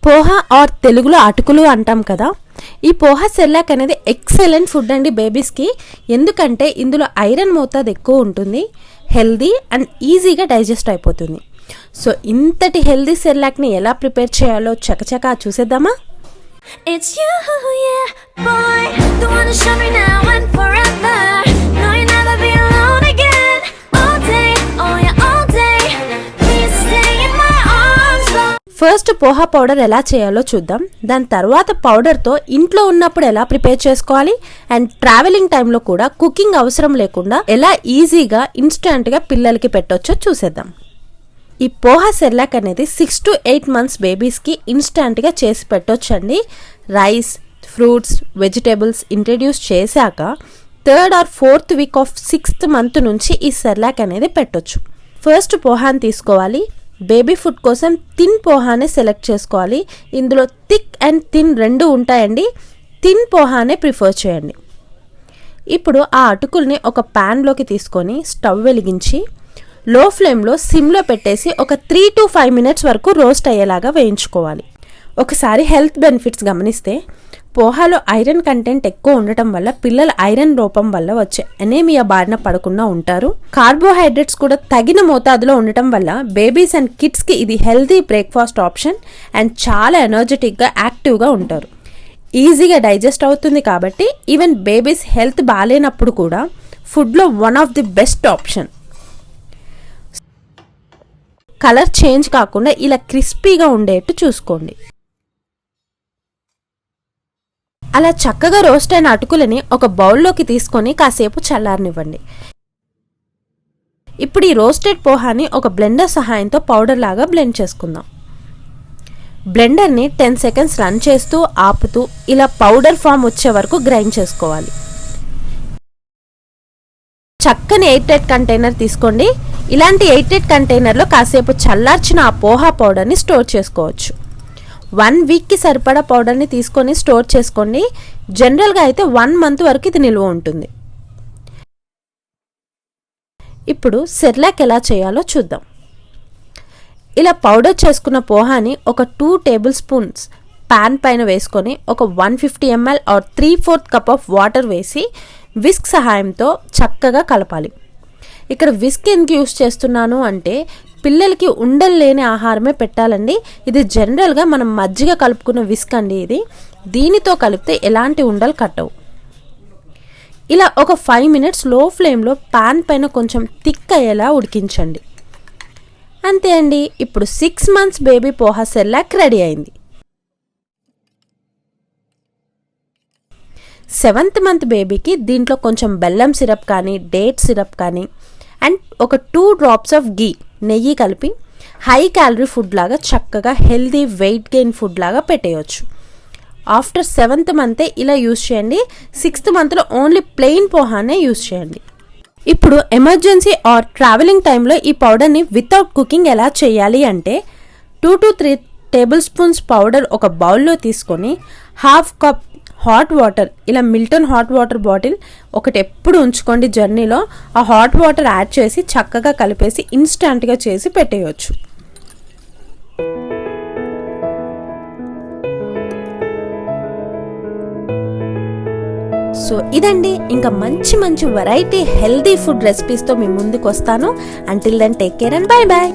Poha are తెలుగులో అటుకులు అంటాం కదా. ఈ పోహా సెర్లాక్ అనేది ఎక్సలెంట్ ఫుడ్ అండి బేబీస్కి. ఎందుకంటే ఇందులో ఐరన్ మోతాదు ఎక్కువ ఉంటుంది, హెల్దీ అండ్ ఈజీగా డైజెస్ట్ అయిపోతుంది. సో ఇంతటి హెల్దీ సెర్లాక్ని ఎలా ప్రిపేర్ చేయాలో చకచకా చూసేద్దామా. It's you, yeah, boy, the one to show me now and forever. No, you'll never be alone again. All day, oh yeah, all day. Please stay in my arms. First poha powder ఎలా చేయాలో చూద్దాం. దాని తర్వాత పౌడర్తో ఇంట్లో ఉన్నప్పుడు ఎలా prepare చేసుకోవాలి and travelling టైంలో కూడా కుకింగ్ అవసరం లేకుండా ఎలా ఈజీగా ఇన్స్టెంట్గా పిల్లలకి పెట్టొచ్చో చూసేద్దాం. ఈ పోహా సెర్లాక్ అనేది 6 to 8 months బేబీస్కి ఇన్స్టెంట్గా చేసి పెట్టొచ్చండి. రైస్, ఫ్రూట్స్, వెజిటేబుల్స్ ఇంట్రడ్యూస్ చేశాక 3rd or 4th week of 6th month నుంచి ఈ సెర్లాక్ అనేది పెట్టొచ్చు. ఫస్ట్ పోహాని తీసుకోవాలి. బేబీ ఫుడ్ కోసం థిన్ పోహానే సెలెక్ట్ చేసుకోవాలి. ఇందులో థిక్ అండ్ థిన్ రెండు ఉంటాయండి. థిన్ పోహానే ప్రిఫర్ చేయండి. ఇప్పుడు ఆ అటుకుల్ని ఒక ప్యాన్లోకి తీసుకొని స్టవ్ వెలిగించి లో ఫ్లేమ్లో సిమ్లో పెట్టేసి ఒక 3 to 5 minutes వరకు రోస్ట్ అయ్యేలాగా వేయించుకోవాలి. ఒకసారి హెల్త్ బెనిఫిట్స్ గమనిస్తే పోహాలో ఐరన్ కంటెంట్ ఎక్కువ ఉండటం వల్ల పిల్లల ఐరన్ లోపం వల్ల వచ్చే అనేమియా బారిన పడకుండా ఉంటారు. కార్బోహైడ్రేట్స్ కూడా తగిన మోతాదులో ఉండటం వల్ల బేబీస్ అండ్ కిడ్స్కి ఇది హెల్తీ బ్రేక్ఫాస్ట్ ఆప్షన్ అండ్ చాలా ఎనర్జెటిక్గా యాక్టివ్గా ఉంటారు. ఈజీగా డైజెస్ట్ అవుతుంది కాబట్టి ఈవెన్ బేబీస్ హెల్త్ బాగాలేనప్పుడు కూడా ఫుడ్లో one of the best option. Colour change కాకుండా ఇలా క్రిస్పీగా ఉండేట్టు చూసుకోండి. అలా చక్కగా రోస్ట్ అయిన అటుకులని ఒక బౌల్లోకి తీసుకొని కాసేపు చల్లారనివ్వండి. ఇప్పుడు ఈ రోస్టెడ్ పోహాని ఒక బ్లెండర్ సహాయంతో పౌడర్ లాగా బ్లెండ్ చేసుకుందాం. బ్లెండర్ని 10 seconds రన్ చేస్తూ ఆపుతూ ఇలా పౌడర్ ఫామ్ వచ్చే వరకు గ్రైండ్ చేసుకోవాలి. చక్కని ఎయిర్టైట్ కంటైనర్ తీసుకోండి. ఇలాంటి ఎయిర్టైట్ కంటైనర్లో కాసేపు చల్లార్చిన ఆ పోహా పౌడర్ని స్టోర్ చేసుకోవచ్చు. 1 weekకి సరిపడా పౌడర్ని తీసుకొని స్టోర్ చేసుకోండి. జనరల్గా అయితే 1 month వరకు ఇది నిల్వ ఉంటుంది. ఇప్పుడు సెర్లాక్ ఎలా చేయాలో చూద్దాం. ఇలా పౌడర్ చేసుకున్న పోహాని ఒక 2 tablespoons ప్యాన్ పైన వేసుకొని ఒక 150 ml or 3/4 cup of water వేసి విస్క్ సహాయంతో చక్కగా కలపాలి. ఇక్కడ విస్క్ ఎందుకు యూస్ చేస్తున్నాను అంటే పిల్లలకి ఉండలు లేని ఆహారమే పెట్టాలండి. ఇది జనరల్గా మనం మజ్జిగ కలుపుకున్న విస్క్ అండి. ఇది దీనితో కలిపితే ఎలాంటి ఉండలు కట్టవు. ఇలా ఒక 5 minutes లో ఫ్లేమ్లో ప్యాన్ పైన కొంచెం థిక్ అయ్యేలా ఉడికించండి. అంతే అండి. ఇప్పుడు 6 months baby poha Cerelac ready అయింది. 7th month బేబీకి దీంట్లో కొంచెం బెల్లం సిరప్ కానీ డేట్ సిరప్ కానీ అండ్ ఒక 2 drops ఆఫ్ గీ నెయ్యి కలిపి హై క్యాలరీ ఫుడ్ లాగా చక్కగా హెల్దీ వెయిట్ గెయిన్ ఫుడ్ లాగా పెట్టేయచ్చు. ఆఫ్టర్ 7th month ఇలా యూస్ చేయండి. 6th monthలో ఓన్లీ ప్లెయిన్ పోహానే యూస్ చేయండి. ఇప్పుడు ఎమర్జెన్సీ ఆర్ ట్రావెలింగ్ టైంలో ఈ పౌడర్ని వితౌట్ కుకింగ్ ఎలా చేయాలి అంటే 2 to 3 tablespoons పౌడర్ ఒక బౌల్లో తీసుకొని 1/2 cup హాట్ వాటర్, ఇలా మిల్టన్ హాట్ వాటర్ బాటిల్ ఒకటి ఎప్పుడు ఉంచుకోండి జర్నీలో. ఆ హాట్ వాటర్ యాడ్ చేసి చక్కగా కలిపేసి ఇన్స్టెంట్గా చేసి పెట్టేయచ్చు. సో ఇదండి, ఇంకా మంచి మంచి వెరైటీ హెల్దీ ఫుడ్ రెసిపీస్తో మీ ముందుకు వస్తాను. Until then take care and bye bye.